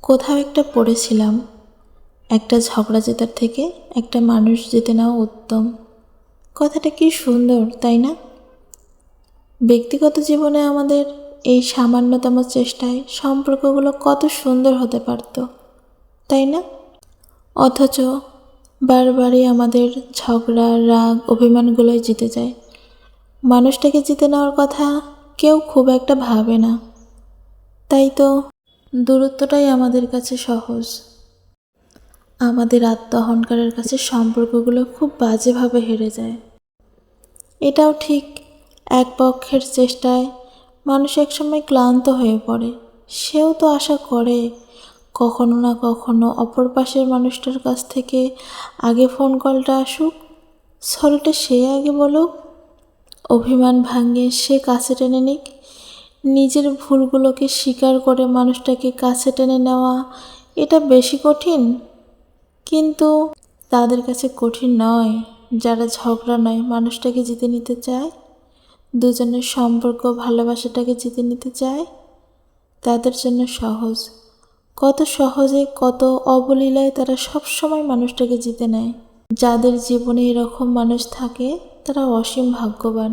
কোথাও একটা পড়েছিলাম, একটা ঝগড়া জেতার থেকে একটা মানুষ জিতে নেওয়া উত্তম। কথাটা কি সুন্দর, তাই না? ব্যক্তিগত জীবনে আমাদের এই সামান্যতম চেষ্টায় সম্পর্কগুলো কত সুন্দর হতে পারত, তাই না? অথচ বারবারই আমাদের ঝগড়া, রাগ, অভিমানগুলোই জিতে যায়। মানুষটাকে জিতে নেওয়ার কথা কেউ খুব একটা ভাবে না, তাই তো দূরত্বটাই আমাদের কাছে সহজ। আমাদের আত্মঅহংকারের কাছে সম্পর্কগুলো খুব বাজেভাবে হেরে যায়। এটাও ঠিক, এক পক্ষের চেষ্টায় মানুষ একসময় ক্লান্ত হয়ে পড়ে। সেও তো আশা করে কখনো না কখনো অপর পাশের মানুষটার কাছ থেকে আগে ফোন কলটা আসুক, সরিটা সে আগে বলুক, অভিমান ভাঙিয়ে সে কাছে টেনে নিক। নিজের ভুলগুলোকে স্বীকার করে মানুষটাকে কাছে টেনে নেওয়া, এটা বেশি কঠিন, কিন্তু তাদের কাছে কঠিন নয় যারা ঝগড়া নয় মানুষটাকে জিতে নিতে চায়, দুজনের সম্পর্ক ভালোবাসাটাকে জিতে নিতে চায়। তাদের জন্য সহজ, কত সহজে, কত অবলীলায় তারা সব সময় মানুষটাকে জিতে নেয়। যাদের জীবনে এরকম মানুষ থাকে তারা অসীম ভাগ্যবান।